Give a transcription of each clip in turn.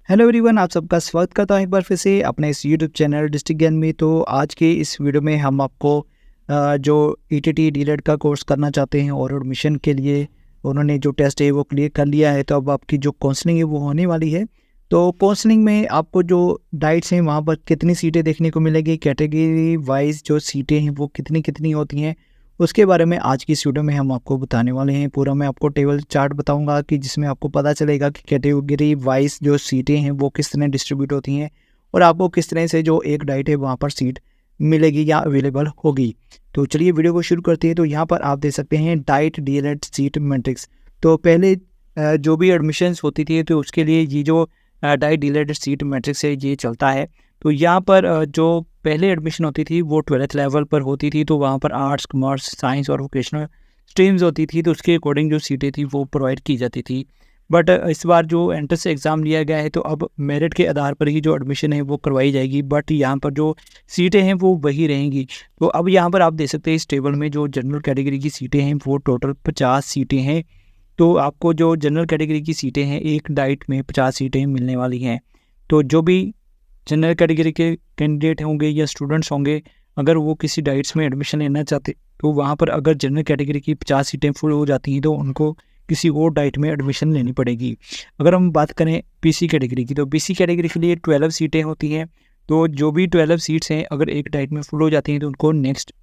Hello everyone, आप सबका स्वागत करता हूँ एक बार फिर से अपने इस यूट्यूब चैनल डिस्ट्रिक्ट ज्ञान में। तो आज के इस वीडियो में हम आपको जो ईटीटी डीएलएड का कोर्स करना चाहते हैं और एडमिशन के लिए उन्होंने जो टेस्ट है वो क्लियर कर लिया है, तो अब आपकी जो काउंसलिंग है वो होने वाली है। तो काउंसलिंग में आपको जो डाइट्स हैं वहाँ पर कितनी सीटें देखने को मिलेगी, कैटेगरी वाइज जो सीटें हैं वो कितनी कितनी होती हैं, उसके बारे में आज की इस वीडियो में हम आपको बताने वाले हैं। पूरा मैं आपको टेबल चार्ट बताऊंगा कि जिसमें आपको पता चलेगा कि कैटेगरी वाइज जो सीटें हैं वो किस तरह डिस्ट्रीब्यूट होती हैं और आपको किस तरह से जो एक डाइट है वहाँ पर सीट मिलेगी या अवेलेबल होगी। तो चलिए वीडियो को शुरू करते हैं। तो यहाँ पर आप देख सकते हैं डाइट डीएलएड सीट मैट्रिक्स। तो पहले जो भी एडमिशन्स होती थी तो उसके लिए ये जो डाइट डीएलएड सीट मैट्रिक्स है ये चलता है। तो यहाँ पर जो पहले एडमिशन होती थी वो 12th लेवल पर होती थी, तो वहाँ पर आर्ट्स, कॉमर्स, साइंस और वोकेशनल स्ट्रीम्स होती थी, तो उसके अकॉर्डिंग जो सीटें थी वो प्रोवाइड की जाती थी। बट इस बार जो एंट्रेंस एग्ज़ाम लिया गया है तो अब मेरिट के आधार पर ही जो एडमिशन है वो करवाई जाएगी, बट यहाँ पर जो सीटें हैं वो वही रहेंगी। तो अब यहाँ पर आप देख सकते हैं इस टेबल में जो जनरल कैटेगरी की सीटें हैं वो टोटल 50 सीटें हैं। तो आपको जो जनरल कैटेगरी की सीटें हैं एक डाइट में 50 सीटें मिलने वाली हैं। तो जो भी जनरल कैटेगरी के कैंडिडेट होंगे या स्टूडेंट्स होंगे, अगर वो किसी डाइट्स में एडमिशन लेना चाहते तो वहाँ पर अगर जनरल कैटेगरी की 50 सीटें फुल हो जाती हैं तो उनको किसी और डाइट में एडमिशन लेनी पड़ेगी। अगर हम बात करें पीसी कैटेगरी की, तो पीसी कैटेगरी के लिए 12 सीटें होती हैं। तो जो भी 12 सीट्स हैं अगर एक डाइट में फुल हो जाती हैं तो उनको नेक्स्ट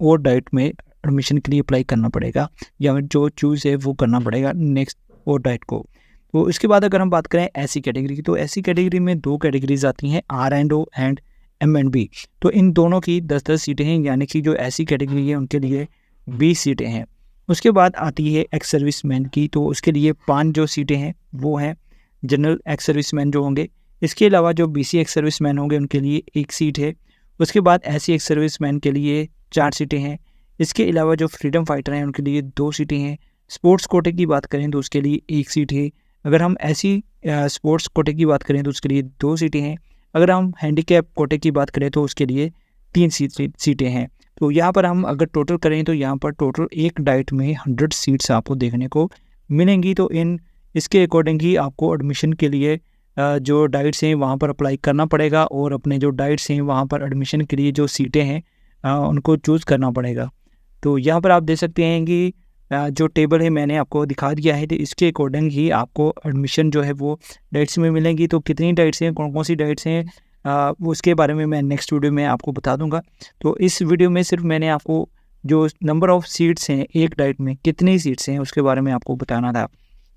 और डाइट में एडमिशन के लिए अप्लाई करना पड़ेगा या जो चूज़ है वो करना पड़ेगा नेक्स्ट और डाइट को। तो इसके बाद अगर हम बात करें एससी कैटेगरी की, तो एससी कैटेगरी में 2 कैटेगरीज आती हैं, आर&ओ एंड M&B। तो इन दोनों की 10-10 सीटें हैं, यानी कि जो एससी कैटेगरी है उनके लिए 20 सीटें हैं। उसके बाद आती है एक्स सर्विसमैन की, तो उसके लिए 5 जो सीटें हैं वो हैं जनरल एक्स सर्विसमैन जो होंगे। इसके अलावा जो बीसी एक्स सर्विसमैन होंगे उनके लिए 1 सीट है। उसके बाद एससी एक्स सर्विसमैन के लिए 4 सीटें हैं। इसके अलावा जो फ्रीडम फाइटर हैं उनके लिए 2 सीटें हैं। स्पोर्ट्स कोटे की बात करें तो उसके लिए 1 सीट है। अगर हम ऐसी स्पोर्ट्स कोटे की बात करें तो उसके लिए 2 सीटें हैं। अगर हम हैंडीकैप कोटे की बात करें तो उसके लिए 3 सीटें हैं। तो यहाँ पर हम अगर टोटल करें तो यहाँ पर टोटल एक डाइट में 100 सीट्स आपको देखने को मिलेंगी। तो इसके अकॉर्डिंग ही आपको एडमिशन के लिए जो डाइट्स हैं वहाँ पर अप्लाई करना पड़ेगा और अपने जो डाइट्स हैं वहाँ पर एडमिशन के लिए जो सीटें हैं उनको चूज़ करना पड़ेगा। तो यहाँ पर आप देख सकते हैं कि जो टेबल है मैंने आपको दिखा दिया है, तो इसके अकॉर्डिंग ही आपको एडमिशन जो है वो डाइट्स में मिलेंगी। तो कितनी डाइट्स हैं, कौन कौन सी डाइट्स हैं, वो उसके बारे में मैं नेक्स्ट वीडियो में आपको बता दूंगा। तो इस वीडियो में सिर्फ मैंने आपको जो नंबर ऑफ़ सीट्स हैं एक डाइट में कितनी सीट्स हैं उसके बारे में आपको बताना था।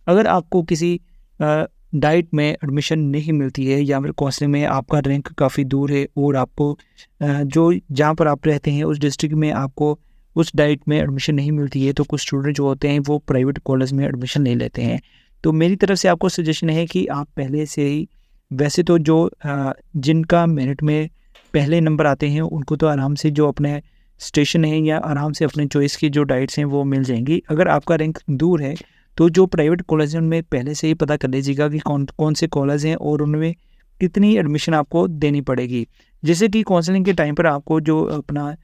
अगर आपको किसी डाइट में एडमिशन नहीं मिलती है या फिर काउंसलिंग में आपका रैंक काफ़ी दूर है और आपको जो जहाँ पर आप रहते हैं उस डिस्ट्रिक्ट में आपको उस डाइट में एडमिशन नहीं मिलती है, तो कुछ स्टूडेंट जो होते हैं वो प्राइवेट कॉलेज में एडमिशन ले लेते हैं। तो मेरी तरफ से आपको सजेशन है कि आप पहले से ही, वैसे तो जो जिनका मेरिट में पहले नंबर आते हैं उनको तो आराम से जो अपने स्टेशन है या आराम से अपने चॉइस की जो डाइट्स हैं वो मिल जाएंगी। अगर आपका रैंक दूर है तो जो प्राइवेट कॉलेज हैं उनमें पहले से ही पता कर लीजिएगा कि कौन कौन से कॉलेज हैं और उनमें कितनी एडमिशन आपको देनी पड़ेगी। जैसे कि काउंसलिंग के टाइम पर आपको जो अपना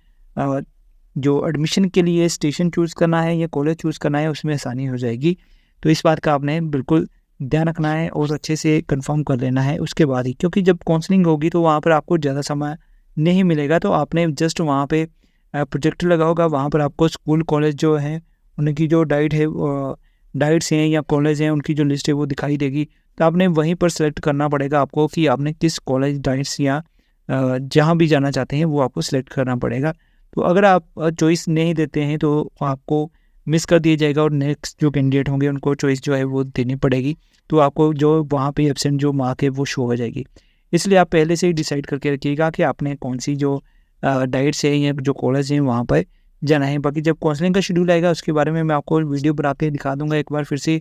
जो एडमिशन के लिए स्टेशन चूज़ करना है या कॉलेज चूज़ करना है उसमें आसानी हो जाएगी। तो इस बात का आपने बिल्कुल ध्यान रखना है और अच्छे से कंफर्म कर लेना है उसके बाद ही, क्योंकि जब काउंसलिंग होगी तो वहाँ पर आपको ज़्यादा समय नहीं मिलेगा। तो आपने जस्ट वहाँ पे प्रोजेक्टर लगा होगा, वहाँ पर आपको स्कूल कॉलेज जो है उनकी जो डाइट है डाइट्स हैं या कॉलेज हैं उनकी जो लिस्ट है वो दिखाई देगी। तो आपने वहीं पर सेलेक्ट करना पड़ेगा आपको कि आपने किस कॉलेज डाइट्स या जहाँ भी जाना चाहते हैं वो आपको सेलेक्ट करना पड़ेगा। तो अगर आप चॉइस नहीं देते हैं तो आपको मिस कर दिया जाएगा और नेक्स्ट जो कैंडिडेट होंगे उनको चॉइस जो है वो देनी पड़ेगी। तो आपको जो वहाँ पे एब्सेंट जो मार्क है वो शो हो जाएगी। इसलिए आप पहले से ही डिसाइड करके रखिएगा कि आपने कौन सी जो डाइट्स है या जो कॉलेज हैं वहाँ पर जाना है। बाकी जब काउंसलिंग का शेड्यूल आएगा उसके बारे में मैं आपको वीडियो बना के दिखा दूँगा एक बार फिर से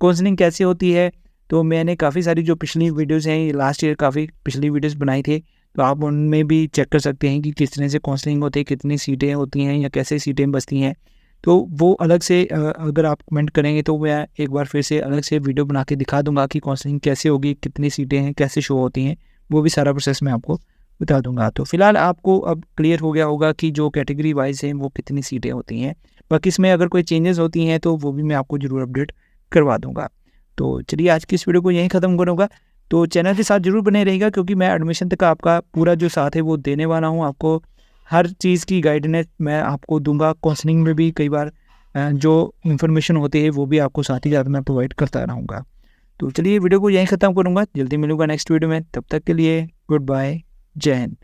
काउंसलिंग कैसे होती है। तो मैंने काफ़ी सारी जो पिछली वीडियोज़ हैं, लास्ट ईयर काफ़ी पिछली वीडियोज़ बनाई थी, तो आप उनमें भी चेक कर सकते हैं कि किस तरह से काउंसलिंग होती है, कितनी सीटें होती हैं या कैसे सीटें बचती हैं। तो वो अलग से अगर आप कमेंट करेंगे तो मैं एक बार फिर से अलग से वीडियो बना के दिखा दूंगा कि काउंसलिंग कैसे होगी, कितनी सीटें हैं, कैसे शो होती हैं, वो भी सारा प्रोसेस मैं आपको बता दूंगा। तो फिलहाल आपको अब क्लियर हो गया होगा कि जो कैटेगरी वाइज हैं वो कितनी सीटें होती हैं। बाकी इसमें अगर कोई चेंजेस होती हैं तो वो भी मैं आपको ज़रूर अपडेट करवा दूँगा। तो चलिए आज की इस वीडियो को यहीं ख़त्म करूँगा। तो चैनल के साथ ज़रूर बने रहेगा, क्योंकि मैं एडमिशन तक आपका पूरा जो साथ है वो देने वाला हूँ। आपको हर चीज़ की गाइडेंस मैं आपको दूंगा। काउंसलिंग में भी कई बार जो इन्फॉर्मेशन होती है वो भी आपको साथ ही साथ मैं प्रोवाइड करता रहूँगा। तो चलिए वीडियो को यहीं ख़त्म करूँगा, जल्दी मिलूँगा नेक्स्ट वीडियो में। तब तक के लिए गुड बाय, जय हिंद।